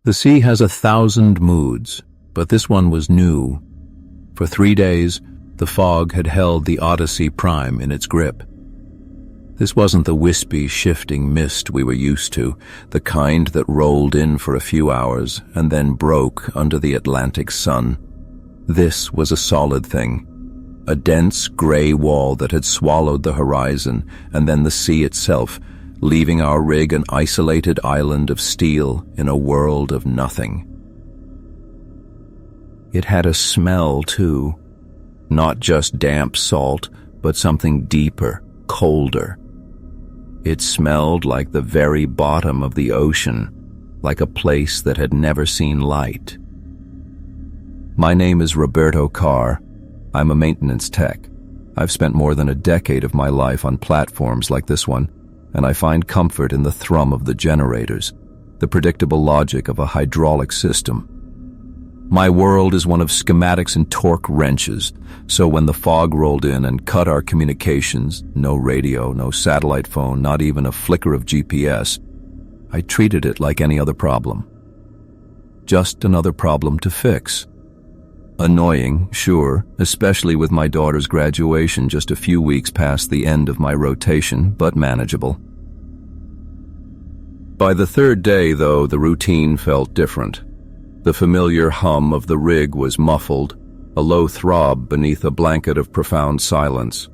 The sea has 1,000 moods, but this one was new. For 3 days, the fog had held the Odyssey Prime in its grip. This wasn't the wispy, shifting mist we were used to, the kind that rolled in for a few hours and then broke under the Atlantic sun. This was a solid thing, a dense gray wall that had swallowed the horizon and then the sea itself, leaving our rig an isolated island of steel in a world of nothing. It had a smell, too. Not just damp salt, but something deeper, colder. It smelled like the very bottom of the ocean, like a place that had never seen light. My name is Roberto Carr. I'm a maintenance tech. I've spent more than a decade of my life on platforms like this one, and I find comfort in the thrum of the generators, the predictable logic of a hydraulic system. My world is one of schematics and torque wrenches, so when the fog rolled in and cut our communications, no radio, no satellite phone, not even a flicker of GPS, I treated it like any other problem. Just another problem to fix. Annoying, sure, especially with my daughter's graduation just a few weeks past the end of my rotation, but manageable. By the third day, though, the routine felt different. The familiar hum of the rig was muffled, a low throb beneath a blanket of profound silence.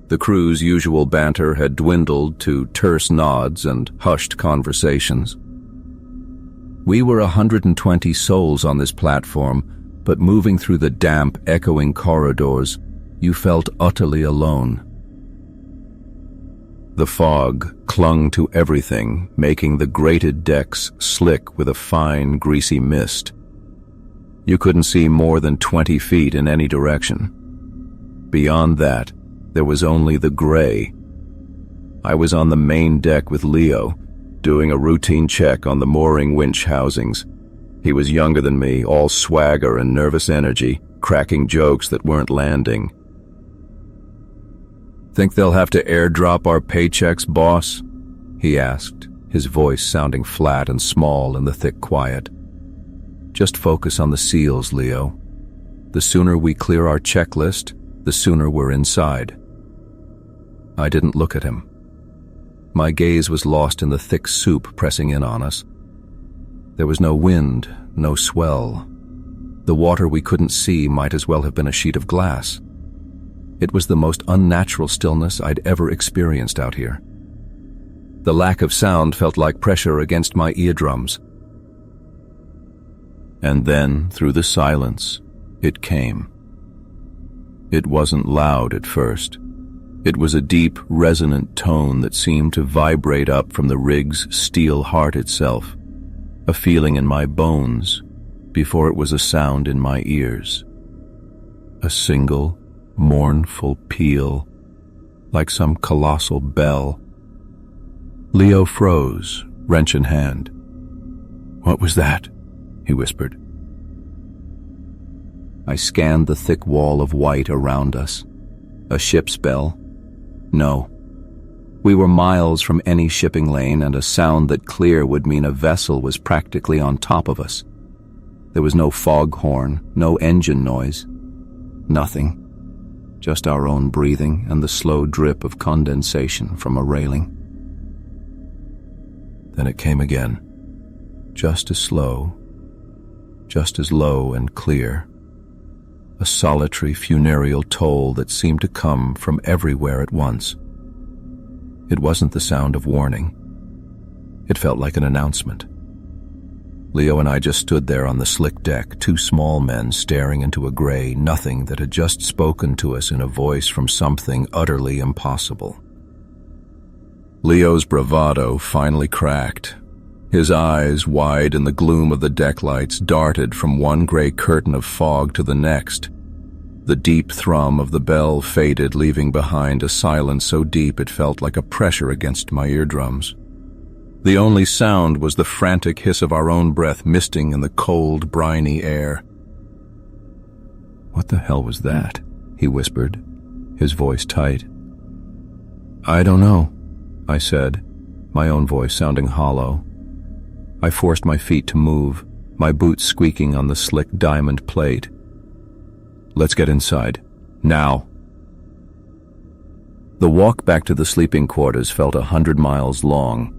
The crew's usual banter had dwindled to terse nods and hushed conversations. We were 120 souls on this platform, but moving through the damp, echoing corridors, you felt utterly alone. The fog clung to everything, making the grated decks slick with a fine, greasy mist. You couldn't see more than 20 feet in any direction. Beyond that, there was only the gray. I was on the main deck with Leo, doing a routine check on the mooring winch housings. He was younger than me, all swagger and nervous energy, cracking jokes that weren't landing. "Think they'll have to airdrop our paychecks, boss?" he asked, his voice sounding flat and small in the thick quiet. "Just focus on the seals, Leo. The sooner we clear our checklist, the sooner we're inside." I didn't look at him. My gaze was lost in the thick soup pressing in on us. There was no wind, no swell. The water we couldn't see might as well have been a sheet of glass. It was the most unnatural stillness I'd ever experienced out here. The lack of sound felt like pressure against my eardrums. And then, through the silence, it came. It wasn't loud at first. It was a deep, resonant tone that seemed to vibrate up from the rig's steel heart itself, a feeling in my bones before it was a sound in my ears. A single, mournful peal, like some colossal bell. Leo froze, wrench in hand. "What was that?" he whispered. I scanned the thick wall of white around us. A ship's bell? No. We were miles from any shipping lane, and a sound that clear would mean a vessel was practically on top of us. There was no foghorn, no engine noise. Nothing. Just our own breathing and the slow drip of condensation from a railing. Then it came again. Just as slow, just as low and clear. A solitary funereal toll that seemed to come from everywhere at once. It wasn't the sound of warning. It felt like an announcement. Leo and I just stood there on the slick deck, two small men staring into a gray nothing that had just spoken to us in a voice from something utterly impossible. Leo's bravado finally cracked. His eyes, wide in the gloom of the deck lights, darted from one gray curtain of fog to the next. The deep thrum of the bell faded, leaving behind a silence so deep it felt like a pressure against my eardrums. The only sound was the frantic hiss of our own breath misting in the cold, briny air. "What the hell was that?" he whispered, his voice tight. "I don't know," I said, my own voice sounding hollow. I forced my feet to move, my boots squeaking on the slick diamond plate. "Let's get inside. Now." The walk back to the sleeping quarters felt 100 miles long.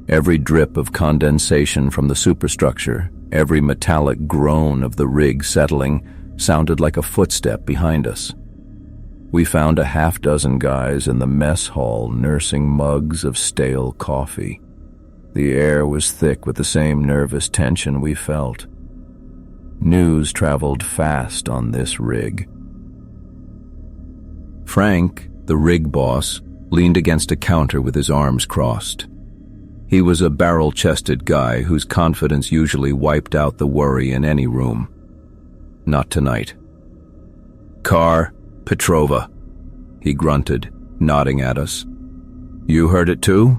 Every drip of condensation from the superstructure, every metallic groan of the rig settling, sounded like a footstep behind us. We found a half-dozen guys in the mess hall nursing mugs of stale coffee. The air was thick with the same nervous tension we felt. News traveled fast on this rig. Frank, the rig boss, leaned against a counter with his arms crossed. He was a barrel-chested guy whose confidence usually wiped out the worry in any room. Not tonight. "Car, Petrova," he grunted, nodding at us. "You heard it too?"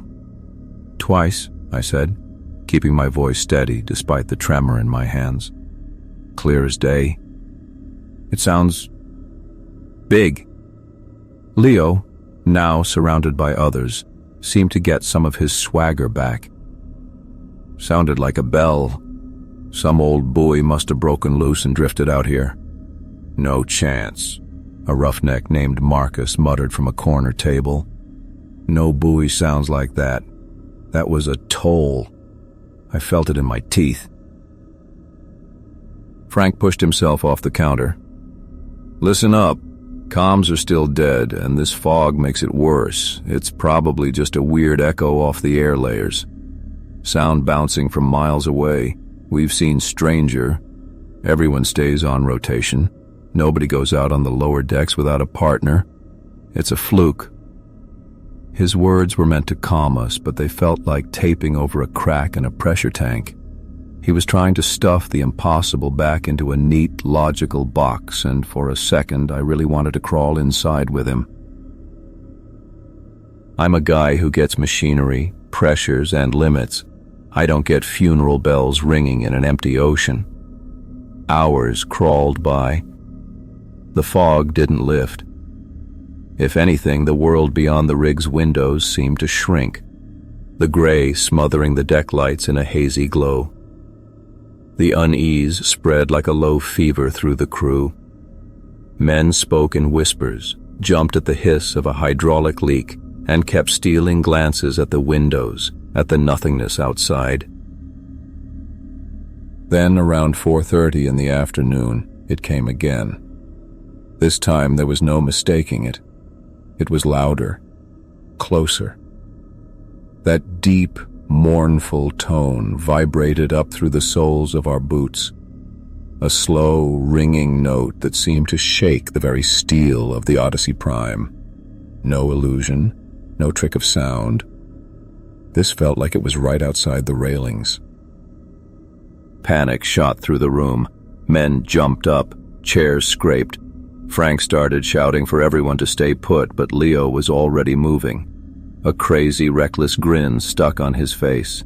"Twice," I said, keeping my voice steady despite the tremor in my hands. "Clear as day. It sounds big." Leo, now surrounded by others, seemed to get some of his swagger back. "Sounded like a bell. Some old buoy must have broken loose and drifted out here." "No chance," a roughneck named Marcus muttered from a corner table. "No buoy sounds like that. That was a toll. I felt it in my teeth." Frank pushed himself off the counter. "Listen up. Comms are still dead, and this fog makes it worse. It's probably just a weird echo off the air layers. Sound bouncing from miles away. We've seen stranger. Everyone stays on rotation. Nobody goes out on the lower decks without a partner. It's a fluke." His words were meant to calm us, but they felt like taping over a crack in a pressure tank. He was trying to stuff the impossible back into a neat, logical box, and for a second I really wanted to crawl inside with him. I'm a guy who gets machinery, pressures, and limits. I don't get funeral bells ringing in an empty ocean. Hours crawled by. The fog didn't lift. If anything, the world beyond the rig's windows seemed to shrink, the gray smothering the deck lights in a hazy glow. The unease spread like a low fever through the crew. Men spoke in whispers, jumped at the hiss of a hydraulic leak, and kept stealing glances at the windows, at the nothingness outside. Then, around 4:30 in the afternoon, it came again. This time there was no mistaking it. It was louder, closer. That deep, mournful tone vibrated up through the soles of our boots, a slow, ringing note that seemed to shake the very steel of the Odyssey Prime. No illusion, no trick of sound. This felt like it was right outside the railings. Panic shot through the room. Men jumped up, chairs scraped. Frank started shouting for everyone to stay put, but Leo was already moving. A crazy, reckless grin stuck on his face.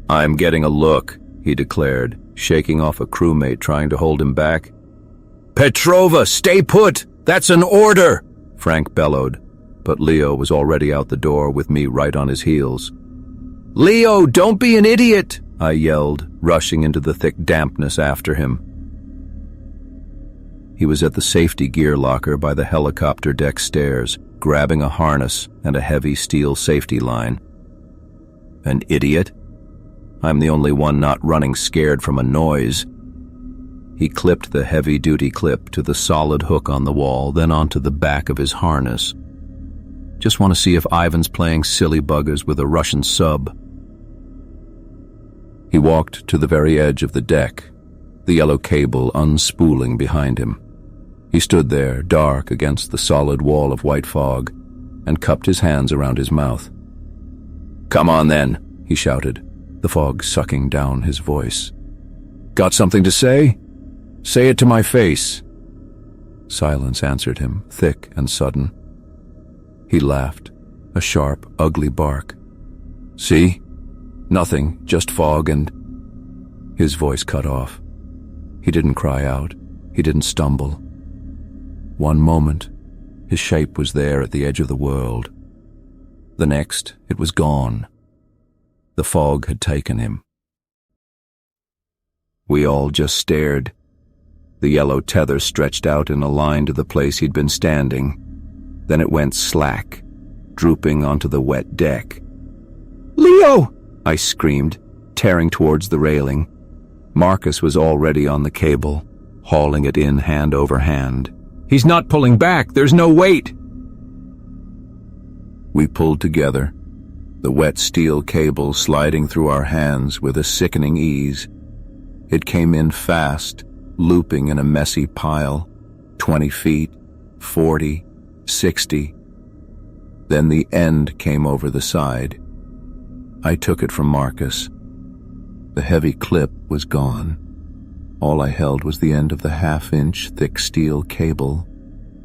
"I'm getting a look," he declared, shaking off a crewmate trying to hold him back. "Petrova, stay put! That's an order!" Frank bellowed, but Leo was already out the door with me right on his heels. "Leo, don't be an idiot!" I yelled, rushing into the thick dampness after him. He was at the safety gear locker by the helicopter deck stairs, grabbing a harness and a heavy steel safety line. An idiot? I'm the only one not running scared from a noise. He clipped the heavy-duty clip to the solid hook on the wall, then onto the back of his harness. Just want to see if Ivan's playing silly buggers with a Russian sub. He walked to the very edge of the deck, the yellow cable unspooling behind him. He stood there, dark against the solid wall of white fog, and cupped his hands around his mouth. "Come on then," he shouted, the fog sucking down his voice. "Got something to say? Say it to my face." Silence answered him, thick and sudden. He laughed, a sharp, ugly bark. "See? Nothing, just fog and—" His voice cut off. He didn't cry out. He didn't stumble. One moment, his shape was there at the edge of the world. The next, it was gone. The fog had taken him. We all just stared. The yellow tether stretched out in a line to the place he'd been standing. Then it went slack, drooping onto the wet deck. "Leo!" I screamed, tearing towards the railing. Marcus was already on the cable, hauling it in hand over hand. "He's not pulling back! There's no weight!" We pulled together, the wet steel cable sliding through our hands with a sickening ease. It came in fast, looping in a messy pile, 20 feet, 40, 60. Then the end came over the side. I took it from Marcus. The heavy clip was gone. All I held was the end of the half-inch thick steel cable.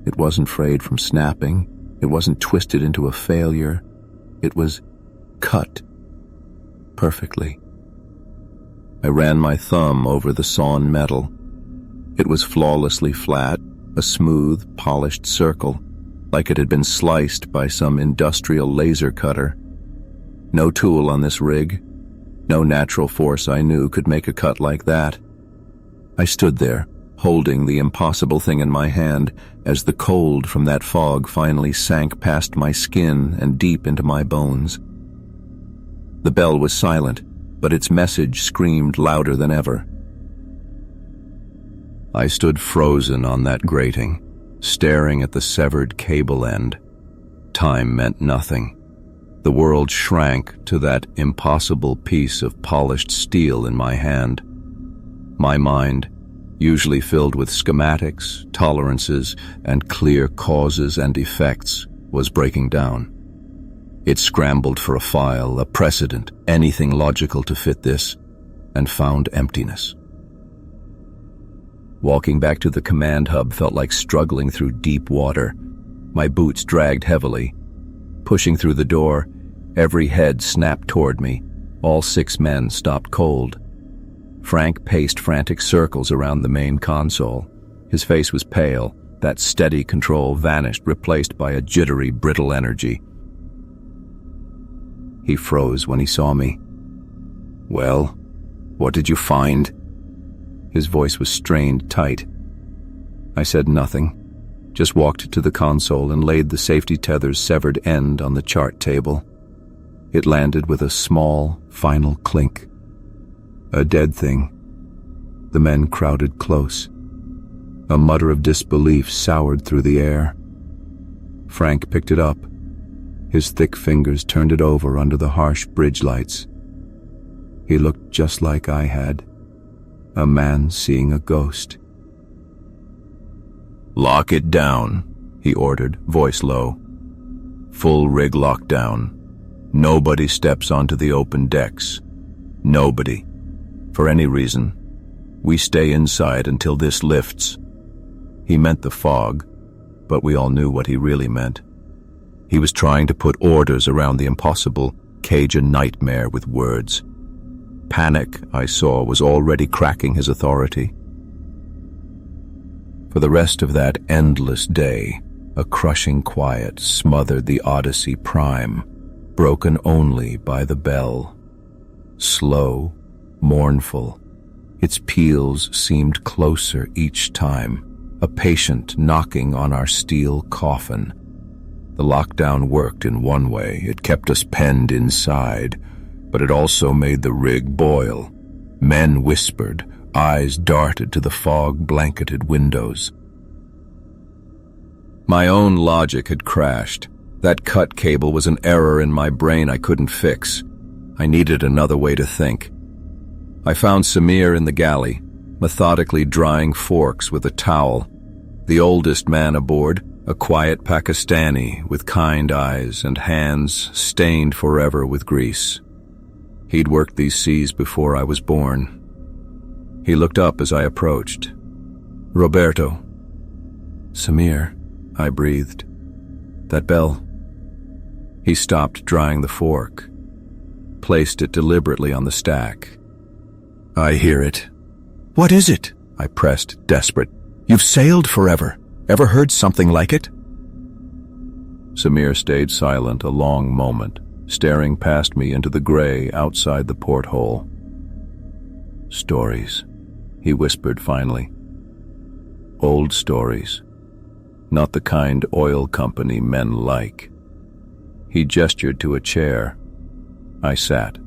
It wasn't frayed from snapping. It wasn't twisted into a failure. It was cut perfectly. I ran my thumb over the sawn metal. It was flawlessly flat, a smooth, polished circle, like it had been sliced by some industrial laser cutter. No tool on this rig. No natural force I knew could make a cut like that. I stood there, holding the impossible thing in my hand, as the cold from that fog finally sank past my skin and deep into my bones. The bell was silent, but its message screamed louder than ever. I stood frozen on that grating, staring at the severed cable end. Time meant nothing. The world shrank to that impossible piece of polished steel in my hand. My mind, usually filled with schematics, tolerances, and clear causes and effects, was breaking down. It scrambled for a file, a precedent, anything logical to fit this, and found emptiness. Walking back to the command hub felt like struggling through deep water. My boots dragged heavily. Pushing through the door, every head snapped toward me. All 6 men stopped cold. Frank paced frantic circles around the main console. His face was pale. That steady control vanished, replaced by a jittery, brittle energy. He froze when he saw me. "Well, what did you find?" His voice was strained tight. I said nothing, just walked to the console and laid the safety tether's severed end on the chart table. It landed with a small, final clink. A dead thing. The men crowded close. A mutter of disbelief soured through the air. Frank picked it up. His thick fingers turned it over under the harsh bridge lights. He looked just like I had. A man seeing a ghost. "Lock it down," he ordered, voice low. "Full rig lockdown. Nobody steps onto the open decks. Nobody. For any reason. We stay inside until this lifts." He meant the fog, but we all knew what he really meant. He was trying to put orders around the impossible, cage a nightmare with words. Panic, I saw, was already cracking his authority. For the rest of that endless day, a crushing quiet smothered the Odyssey Prime, broken only by the bell. Slow, mournful, its peals seemed closer each time, a patient knocking on our steel coffin. The lockdown worked in one way. It kept us penned inside, but it also made the rig boil. Men whispered, eyes darted to the fog-blanketed windows. My own logic had crashed. That cut cable was an error in my brain I couldn't fix. I needed another way to think. I found Samir in the galley, methodically drying forks with a towel. The oldest man aboard, a quiet Pakistani with kind eyes and hands stained forever with grease. He'd worked these seas before I was born. He looked up as I approached. "Roberto." "Samir," I breathed. "That bell." He stopped drying the fork, placed it deliberately on the stack. "I hear it." "What is it?" I pressed, desperate. "You've sailed forever. Ever heard something like it?" Samir stayed silent a long moment, staring past me into the gray outside the porthole. "Stories," he whispered finally. Old stories, not the kind oil company men like. He gestured to a chair. I sat.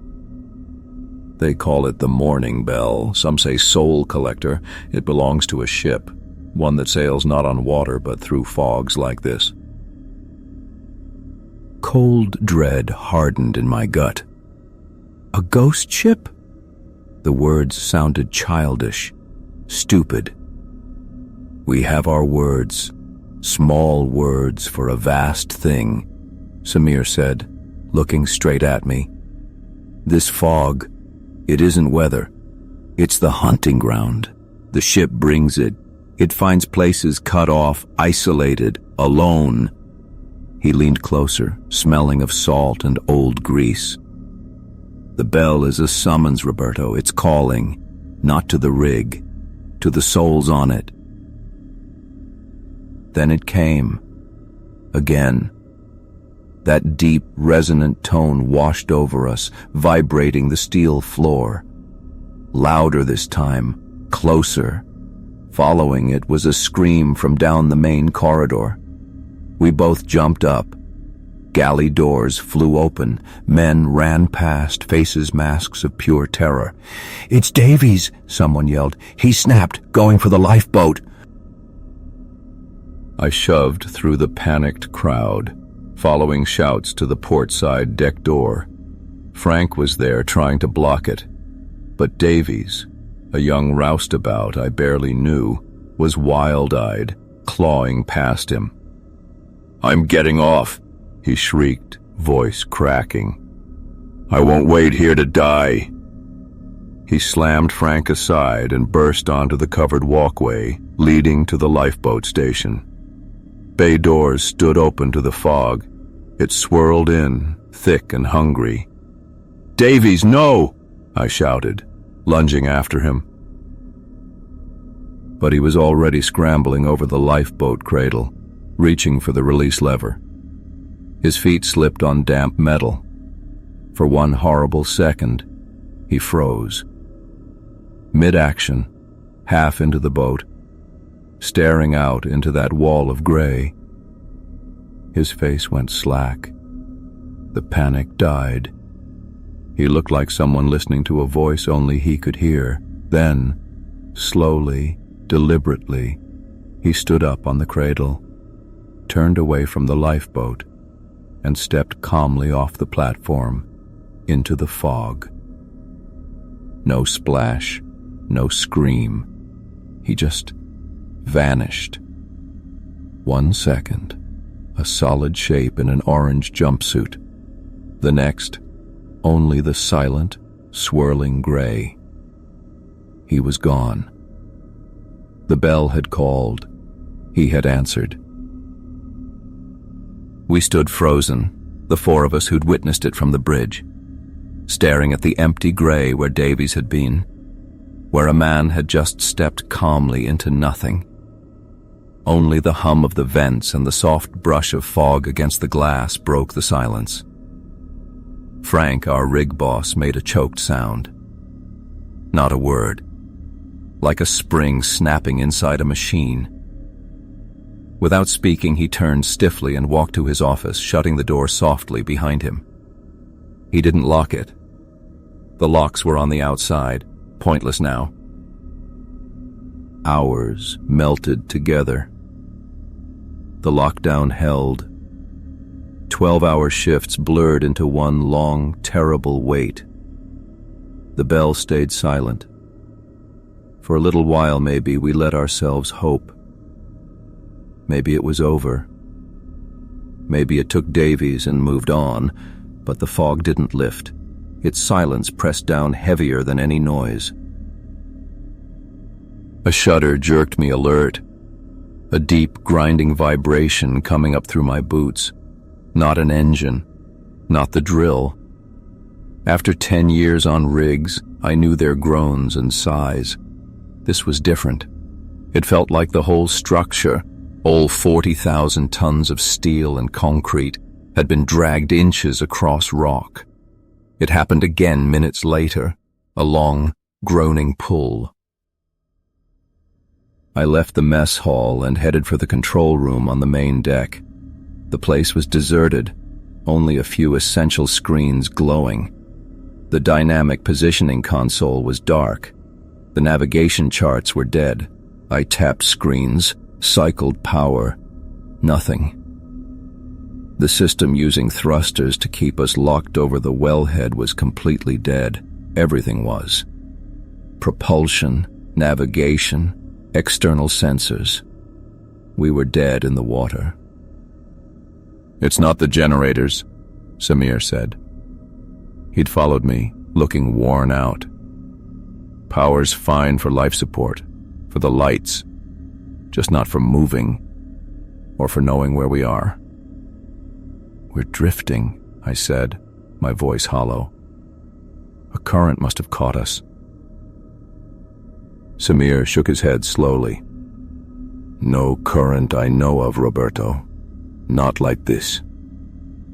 They call it the Morning Bell. Some say Soul Collector. It belongs to a ship, one that sails not on water but through fogs like this. Cold dread hardened in my gut. A ghost ship? The words sounded childish, stupid. We have our words, small words for a vast thing, Samir said, looking straight at me. This fog, it isn't weather. It's the hunting ground. The ship brings it. It finds places cut off, isolated, alone. He leaned closer, smelling of salt and old grease. The bell is a summons, Roberto. It's calling, not to the rig, to the souls on it. Then it came. Again. That deep, resonant tone washed over us, vibrating the steel floor. Louder this time, closer. Following it was a scream from down the main corridor. We both jumped up. Galley doors flew open. Men ran past, faces masks of pure terror. "It's Davies," someone yelled. "He snapped, going for the lifeboat." I shoved through the panicked crowd, following shouts to the port-side deck door. Frank was there trying to block it. But Davies, a young roustabout I barely knew, was wild-eyed, clawing past him. "I'm getting off," he shrieked, voice cracking. "I won't wait here to die." He slammed Frank aside and burst onto the covered walkway leading to the lifeboat station. Bay doors stood open to the fog. It swirled in, thick and hungry. "Davies, no!" I shouted, lunging after him. But he was already scrambling over the lifeboat cradle, reaching for the release lever. His feet slipped on damp metal. For one horrible second, he froze. Mid-action, half into the boat, staring out into that wall of gray. His face went slack. The panic died. He looked like someone listening to a voice only he could hear. Then, slowly, deliberately, he stood up on the cradle, turned away from the lifeboat, and stepped calmly off the platform into the fog. No splash, no scream. He just vanished. 1 second, a solid shape in an orange jumpsuit. The next, only the silent, swirling gray. He was gone. The bell had called. He had answered. We stood frozen, the four of us who'd witnessed it from the bridge, staring at the empty gray where Davies had been, where a man had just stepped calmly into nothing. Only the hum of the vents and the soft brush of fog against the glass broke the silence. Frank, our rig boss, made a choked sound. Not a word. Like a spring snapping inside a machine. Without speaking, he turned stiffly and walked to his office, shutting the door softly behind him. He didn't lock it. The locks were on the outside, pointless now. Hours melted together. The lockdown held. 12-hour shifts blurred into one long, terrible wait. The bell stayed silent. For a little while, maybe, we let ourselves hope. Maybe it was over. Maybe it took Davies and moved on, but the fog didn't lift. Its silence pressed down heavier than any noise. A shudder jerked me alert. A deep, grinding vibration coming up through my boots. Not an engine. Not the drill. After 10 years on rigs, I knew their groans and sighs. This was different. It felt like the whole structure, all 40,000 tons of steel and concrete, had been dragged inches across rock. It happened again minutes later, a long, groaning pull. I left the mess hall and headed for the control room on the main deck. The place was deserted, only a few essential screens glowing. The dynamic positioning console was dark. The navigation charts were dead. I tapped screens, cycled power. Nothing. The system using thrusters to keep us locked over the wellhead was completely dead. Everything was. Propulsion, navigation, external sensors. We were dead in the water. "It's not the generators," Samir said. He'd followed me, looking worn out. "Power's fine for life support, for the lights, just not for moving, or for knowing where we are." "We're drifting," I said, my voice hollow. "A current must have caught us." Samir shook his head slowly. "No current I know of, Roberto. Not like this."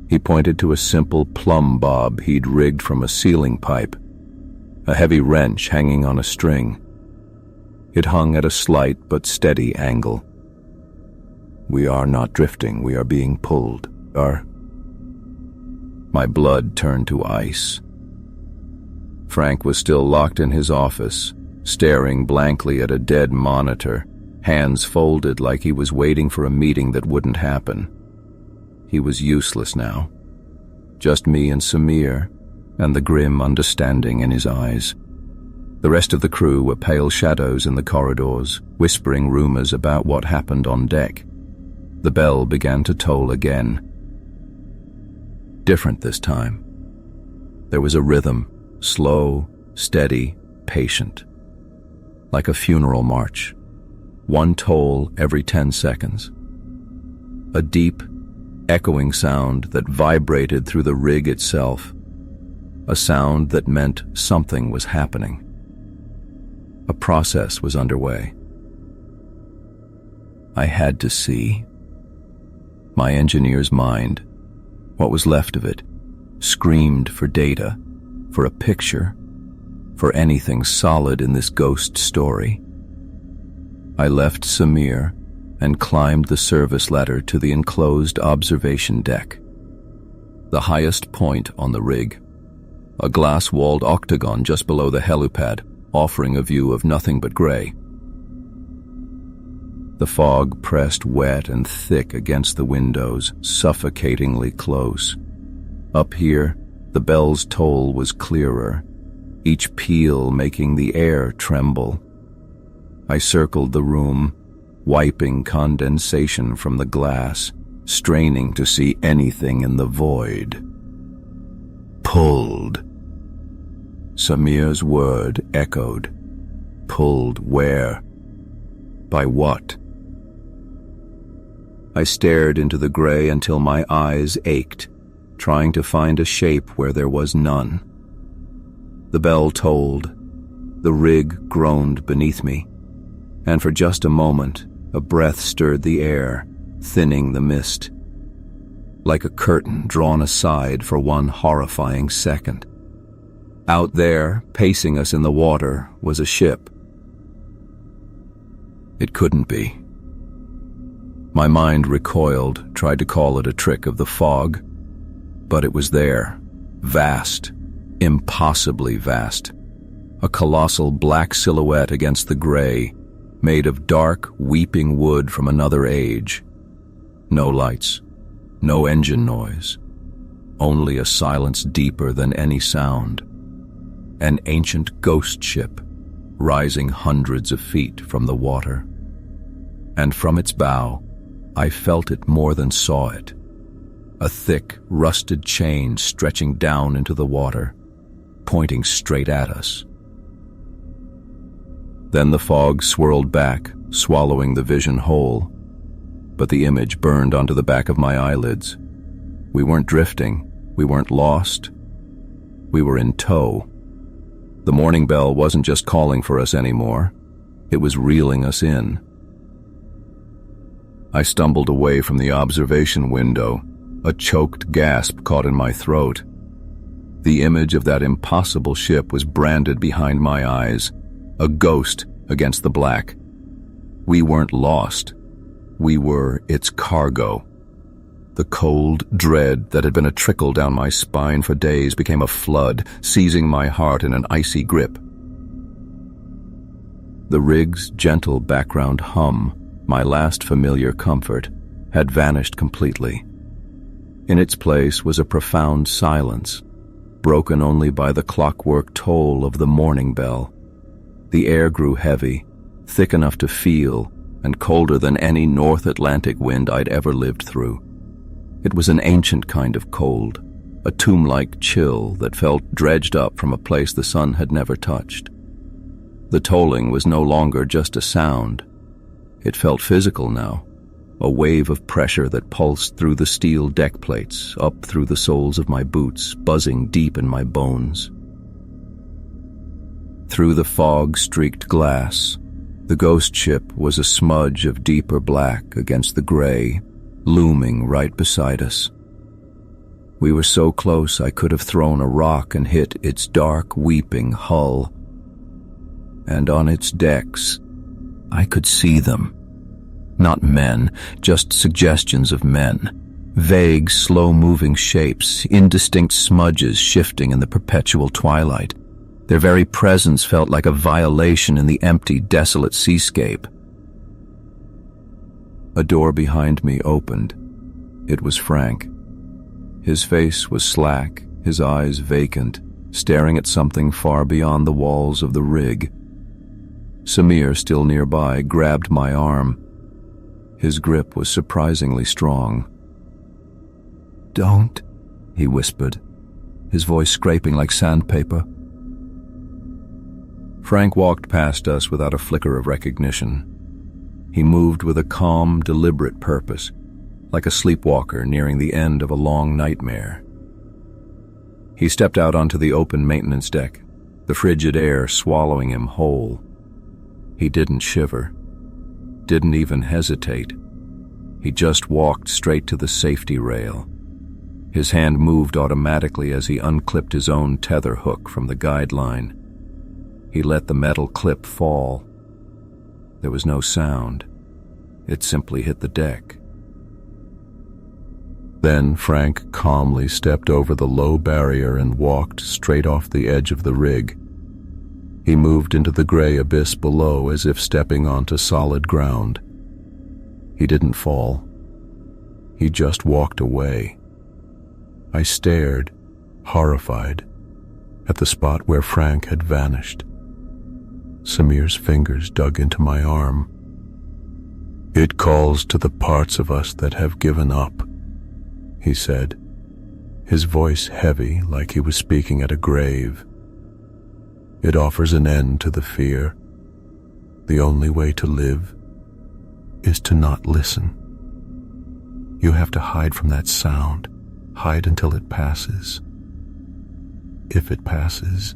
He pointed to a simple plumb bob he'd rigged from a ceiling pipe, a heavy wrench hanging on a string. It hung at a slight but steady angle. "We are not drifting, we are being pulled. My blood turned to ice. Frank was still locked in his office, staring blankly at a dead monitor, hands folded like he was waiting for a meeting that wouldn't happen. He was useless now. Just me and Samir, and the grim understanding in his eyes. The rest of the crew were pale shadows in the corridors, whispering rumors about what happened on deck. The bell began to toll again. Different this time. There was a rhythm, slow, steady, patient. Like a funeral march. One toll every 10 seconds. A deep, echoing sound that vibrated through the rig itself. A sound that meant something was happening. A process was underway. I had to see. My engineer's mind, what was left of it, screamed for data, for a picture, for anything solid in this ghost story. I left Samir and climbed the service ladder to the enclosed observation deck. The highest point on the rig, a glass-walled octagon just below the helipad, offering a view of nothing but gray. The fog pressed wet and thick against the windows, suffocatingly close. Up here, the bell's toll was clearer, each peal making the air tremble. I circled the room, wiping condensation from the glass, straining to see anything in the void. Pulled. Samir's word echoed. Pulled where? By what? I stared into the gray until my eyes ached, trying to find a shape where there was none. The bell tolled. The rig groaned beneath me, and for just a moment, a breath stirred the air, thinning the mist. Like a curtain drawn aside for one horrifying second. Out there, pacing us in the water, was a ship. It couldn't be. My mind recoiled, tried to call it a trick of the fog, but it was there, vast, impossibly vast, a colossal black silhouette against the gray, made of dark, weeping wood from another age. No lights, no engine noise, only a silence deeper than any sound. An ancient ghost ship, rising hundreds of feet from the water. And from its bow, I felt it more than saw it. A thick, rusted chain stretching down into the water, pointing straight at us. Then the fog swirled back, swallowing the vision whole, but the image burned onto the back of my eyelids. We weren't drifting, we weren't lost, we were in tow. The morning bell wasn't just calling for us anymore, it was reeling us in. I stumbled away from the observation window, a choked gasp caught in my throat. The image of that impossible ship was branded behind my eyes, a ghost against the black. We weren't lost. We were its cargo. The cold dread that had been a trickle down my spine for days became a flood, seizing my heart in an icy grip. The rig's gentle background hum, my last familiar comfort, had vanished completely. In its place was a profound silence, broken only by the clockwork toll of the morning bell. The air grew heavy, thick enough to feel, and colder than any North Atlantic wind I'd ever lived through. It was an ancient kind of cold, a tomb-like chill that felt dredged up from a place the sun had never touched. The tolling was no longer just a sound. It felt physical now, a wave of pressure that pulsed through the steel deck plates, up through the soles of my boots, buzzing deep in my bones. Through the fog-streaked glass, the ghost ship was a smudge of deeper black against the gray, looming right beside us. We were so close I could have thrown a rock and hit its dark, weeping hull. And on its decks, I could see them. Not men, just suggestions of men. Vague, slow-moving shapes, indistinct smudges shifting in the perpetual twilight. Their very presence felt like a violation in the empty, desolate seascape. A door behind me opened. It was Frank. His face was slack, his eyes vacant, staring at something far beyond the walls of the rig. Samir, still nearby, grabbed my arm. His grip was surprisingly strong. "Don't," he whispered, his voice scraping like sandpaper. Frank walked past us without a flicker of recognition. He moved with a calm, deliberate purpose, like a sleepwalker nearing the end of a long nightmare. He stepped out onto the open maintenance deck, the frigid air swallowing him whole. He didn't shiver, didn't even hesitate. He just walked straight to the safety rail. His hand moved automatically as he unclipped his own tether hook from the guide line. He let the metal clip fall. There was no sound. It simply hit the deck. Then Frank calmly stepped over the low barrier and walked straight off the edge of the rig. He moved into the gray abyss below as if stepping onto solid ground. He didn't fall. He just walked away. I stared, horrified, at the spot where Frank had vanished. Samir's fingers dug into my arm. "It calls to the parts of us that have given up," he said, his voice heavy like he was speaking at a grave. "It offers an end to the fear. The only way to live is to not listen. You have to hide from that sound, hide until it passes. If it passes."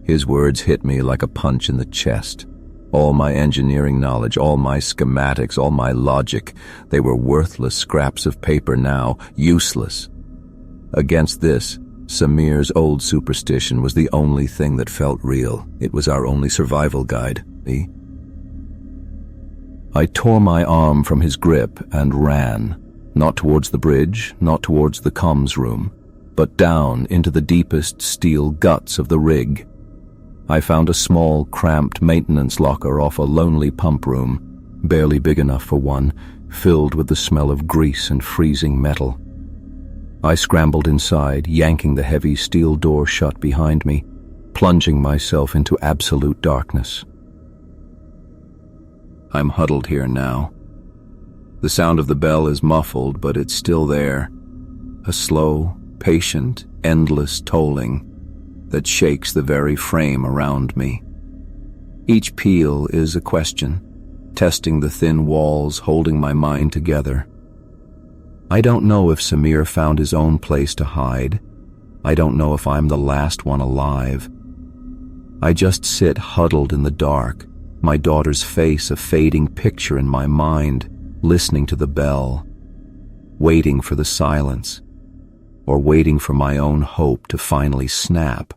His words hit me like a punch in the chest. All my engineering knowledge, all my schematics, all my logic, they were worthless scraps of paper now, useless. Against this, Samir's old superstition was the only thing that felt real. It was our only survival guide. I tore my arm from his grip and ran, not towards the bridge, not towards the comms room, but down into the deepest steel guts of the rig. I found a small, cramped maintenance locker off a lonely pump room, barely big enough for one, filled with the smell of grease and freezing metal. I scrambled inside, yanking the heavy steel door shut behind me, plunging myself into absolute darkness. I'm huddled here now. The sound of the bell is muffled, but it's still there. A slow, patient, endless tolling that shakes the very frame around me. Each peal is a question, testing the thin walls holding my mind together. I don't know if Samir found his own place to hide. I don't know if I'm the last one alive. I just sit huddled in the dark, my daughter's face a fading picture in my mind, listening to the bell, waiting for the silence, or waiting for my own hope to finally snap.